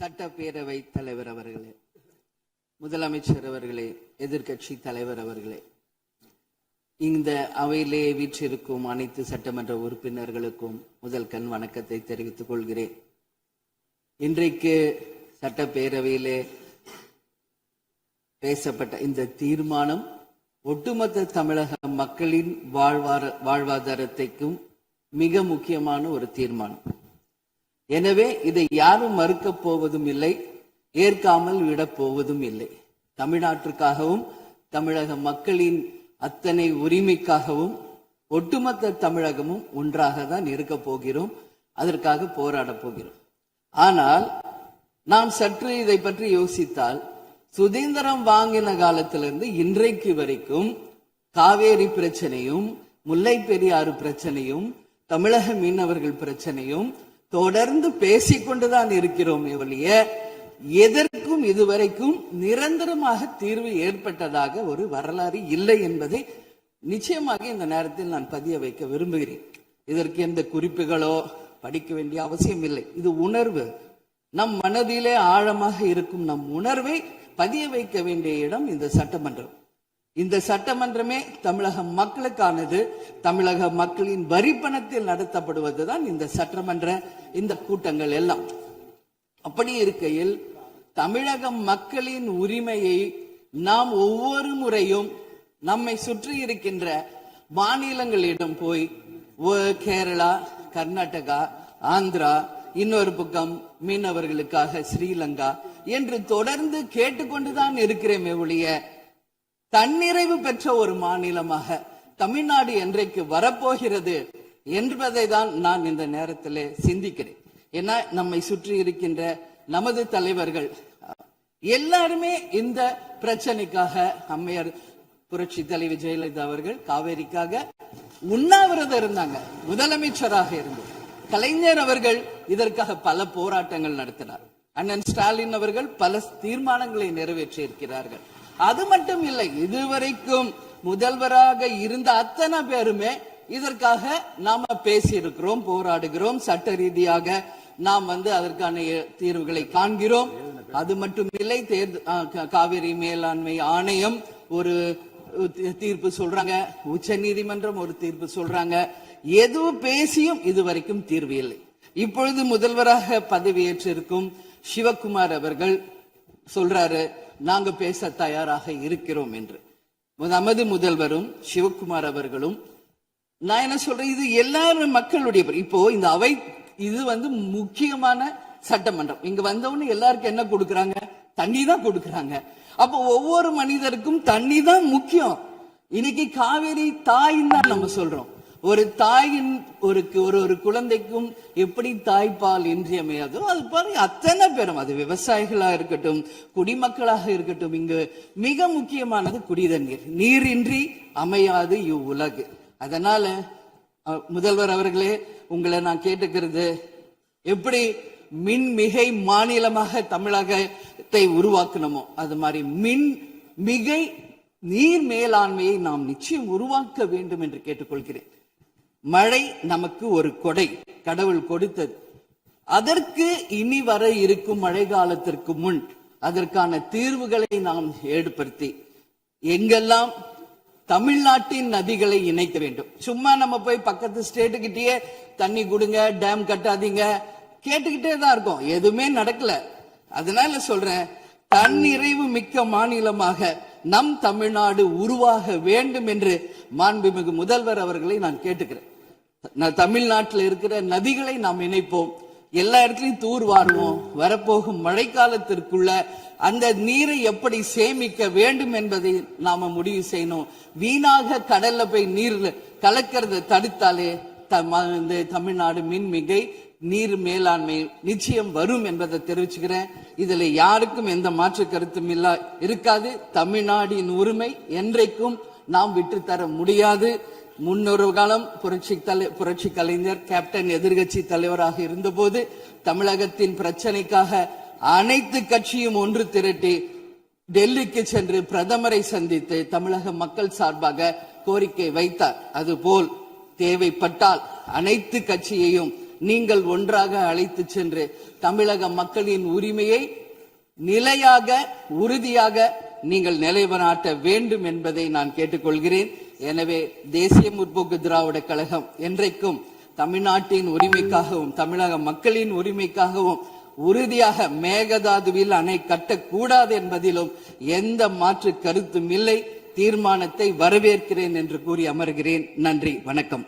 சட்டப்பேரவை தலைவர் அவர்களே, முதலமைச்சர் அவர்களே, எதிர்கட்சி தலைவர் அவர்களே, இந்த அவையிலே வீற்றிருக்கும் அனைத்து சட்டமன்ற உறுப்பினர்களுக்கும் முதல் கண் வணக்கத்தை தெரிவித்துக் கொள்கிறேன். இன்றைக்கு சட்டப்பேரவையிலே பேசப்பட்ட இந்த தீர்மானம் ஒட்டுமொத்த தமிழக மக்களின் வாழ்வாதாரத்திற்கும் மிக முக்கியமான ஒரு தீர்மானம். எனவே இதை யாரும் மறுக்கப் போவதும் இல்லை, ஏற்காமல் விடப் போவதும் இல்லை. தமிழ்நாட்டிற்காகவும் தமிழக மக்களின் அத்தனை உரிமைக்காகவும் ஒட்டுமொத்த தமிழகமும் ஒன்றாக தான் இருக்க போகிறோம், அதற்காக போராட போகிறோம். ஆனால் நாம் சற்று இதை பற்றி யோசித்தால், சுதந்திரம் வாங்கின காலத்திலிருந்து இன்றைக்கு வரைக்கும் காவேரி பிரச்சனையும் முல்லை பெரியாறு பிரச்சனையும் தமிழக மீனவர்கள் பிரச்சனையும் தொடர்ந்து பேசிக்கொண்டுதான் இருக்கிறோம். ஒழிய எதற்கும் இதுவரைக்கும் நிரந்தரமாக தீர்வு ஏற்பட்டதாக ஒரு வரலாறு இல்லை என்பதை நிச்சயமாக இந்த நேரத்தில் நான் பதிய வைக்க விரும்புகிறேன். இதற்கு எந்த குறிப்புகளோ படிக்க வேண்டிய அவசியம் இல்லை. இது உணர்வு, நம் மனதிலே ஆழமாக இருக்கும் நம் உணர்வை பதிய வைக்க வேண்டிய இடம் இந்த சட்டமன்றம். இந்த சட்டமன்றமே தமிழக மக்களுக்கானது. தமிழக மக்களின் வரி பணத்தில் நடத்தப்படுவதுதான் இந்த சட்டமன்ற இந்த கூட்டங்கள் எல்லாம். அப்படி இருக்கையில் தமிழக மக்களின் உரிமையை நாம் ஒவ்வொரு முறையும் நம்மை சுற்றி இருக்கின்ற மாநிலங்களிடம் போய் கேரளா, கர்நாடகா, ஆந்திரா, இன்னொரு பக்கம் மீனவர்களுக்காக ஸ்ரீலங்கா என்று தொடர்ந்து கேட்டுக்கொண்டுதான் இருக்கிறேமே ஒழிய தன்னிறைவு பெற்ற ஒரு மாநிலமாக தமிழ்நாடு என்றைக்கு வரப்போகிறது என்பதை தான் நான் இந்த நேரத்தில் சிந்திக்கிறேன். ஏன்னா நம்மை சுற்றி இருக்கின்ற நமது தலைவர்கள் எல்லாருமே இந்த பிரச்சனைக்காக, அம்மையார் புரட்சி தலைவி ஜெயலலிதா அவர்கள் காவேரிக்காக உண்ணாவிரதம் இருந்தாங்க, முதலமைச்சராக இருந்தது. கலைஞர் அவர்கள் இதற்காக பல போராட்டங்கள் நடத்தினார். அண்ணன் ஸ்டாலின் அவர்கள் பல தீர்மானங்களை நிறைவேற்றி இருக்கிறார்கள். அது மட்டும் இல்லை, இதுவரைக்கும் முதல்வராக இருந்த அத்தனை பேருமே இதற்காக நாம பேசி இருக்கிறோம், போராடுகிறோம், சட்ட ரீதியாக நாம் அதற்கான தீர்வுகளை காண்கிறோம். அது மட்டும் இல்லை, காவிரி மேலாண்மை ஆணையம் ஒரு தீர்ப்பு சொல்றாங்க, உச்ச நீதிமன்றம் ஒரு தீர்ப்பு சொல்றாங்க. எதுவும் பேசியும் இதுவரைக்கும் தீர்வு இல்லை. இப்பொழுது முதல்வராக பதவியேற்றிருக்கும் சிவகுமார் அவர்கள் சொல்றாரு, நாங்க பேச தயாராக இருக்கிறோம் என்று. நமது முதல்வரும் சிவகுமார் அவர்களும், நான் என்ன சொல்றேன், இது எல்லாரும் மக்களுடைய, இப்போ இந்த அவை இது முக்கியமான சட்டமன்றம். இங்க வந்தவொன்னு எல்லாருக்கும் என்ன கொடுக்கறாங்க? தண்ணி தான் கொடுக்கறாங்க. அப்போ ஒவ்வொரு மனிதருக்கும் தண்ணி தான் முக்கியம். இன்னைக்கு காவேரி தாயின்னு தான் நம்ம சொல்றோம். ஒரு தாயின் ஒரு குழந்தைக்கும் எப்படி தாய்ப்பால் இன்றியமையாதோ அது பாருங்க, அத்தனை பேரும், அது விவசாயிகளா இருக்கட்டும், குடிமக்களாக இருக்கட்டும், இங்கு மிக முக்கியமானது குடிதண்ணீர். நீரின்றி அமையாது இவ்வுலகு. அதனால முதல்வர் அவர்களே, உங்களை நான் கேட்டுக்கிறது, எப்படி மின் மிகை மாநிலமாக தமிழகத்தை உருவாக்கணுமோ அது மாதிரி மின் மிகை நீர் மேலாண்மையை நாம் நிச்சயம் உருவாக்க வேண்டும் என்று கேட்டுக்கொள்கிறேன். மழை நமக்கு ஒரு கொடை, கடவுள் கொடுத்தது. அதற்கு இனி வர இருக்கும் மழை காலத்திற்கு முன் அதற்கான தீர்வுகளை நாம் ஏற்படுத்தி எங்கெல்லாம் தமிழ்நாட்டின் நதிகளை இணைக்க வேண்டும். சும்மா நம்ம போய் பக்கத்து ஸ்டேட்டுக்கிட்டே தண்ணி கொடுங்க, டேம் கட்டாதீங்க கேட்டுக்கிட்டே தான் இருக்கோம், எதுவுமே நடக்கல. அதனால சொல்றேன், தன்னிறைவு மிக்க மாநிலமாக நம் தமிழ்நாடு உருவாக வேண்டும் என்று மாண்புமிகு முதல்வர் அவர்களை நான் கேட்டுக்கிறேன். தமிழ்நாட்டில் இருக்கிற நதிகளை நாம் இணைப்போம், எல்லா இடத்துலையும் தூர் வாருவோம். வரப்போகும் மழைக்காலத்திற்குள்ள அந்த நீரை எப்படி சேமிக்க வேண்டும் என்பதை நாம முடிவு செய்யணும். வீணாக கடல்ல போய் நீர் கலக்கிறத தடுத்தாலே தமிழ்நாடு மின்மிகை நீர் மேலாண்மை நிச்சயம் வரும் என்பதை தெரிவிச்சுக்கிறேன். இதுல யாருக்கும் எந்த மாற்று கருத்தும் இருக்காது. தமிழ்நாடின் உரிமை என்றைக்கும் நாம் விட்டுத்தர முடியாது. முன்னொரு காலம் புரட்சி கலைஞர் கேப்டன் எதிர்கட்சி தலைவராக இருந்தபோது தமிழகத்தின் பிரச்சனைக்காக அனைத்து கட்சியும் ஒன்று திரட்டி டெல்லிக்கு சென்று பிரதமரை சந்தித்து தமிழக மக்கள் சார்பாக கோரிக்கை வைத்தார். அதுபோல் தேவைப்பட்டால் அனைத்து கட்சியையும் நீங்கள் ஒன்றாக அழைத்து சென்று தமிழக மக்களின் உரிமையை நிலையாக உறுதியாக நீங்கள் நிலைநாட்ட வேண்டும் என்பதை நான் கேட்டுக்கொள்கிறேன். எனவே தேசிய முற்போக்கு திராவிட கழகம் என்றைக்கும் தமிழ்நாட்டின் உரிமைக்காகவும் தமிழக மக்களின் உரிமைக்காகவும் உறுதியாக மேகதாதுவில் அணை கட்டக்கூடாது என்பதிலும் எந்த மாற்று கருத்தும் இல்லை. தீர்மானத்தை வரவேற்கிறேன் என்று கூறி அமர்கிறேன். நன்றி, வணக்கம்.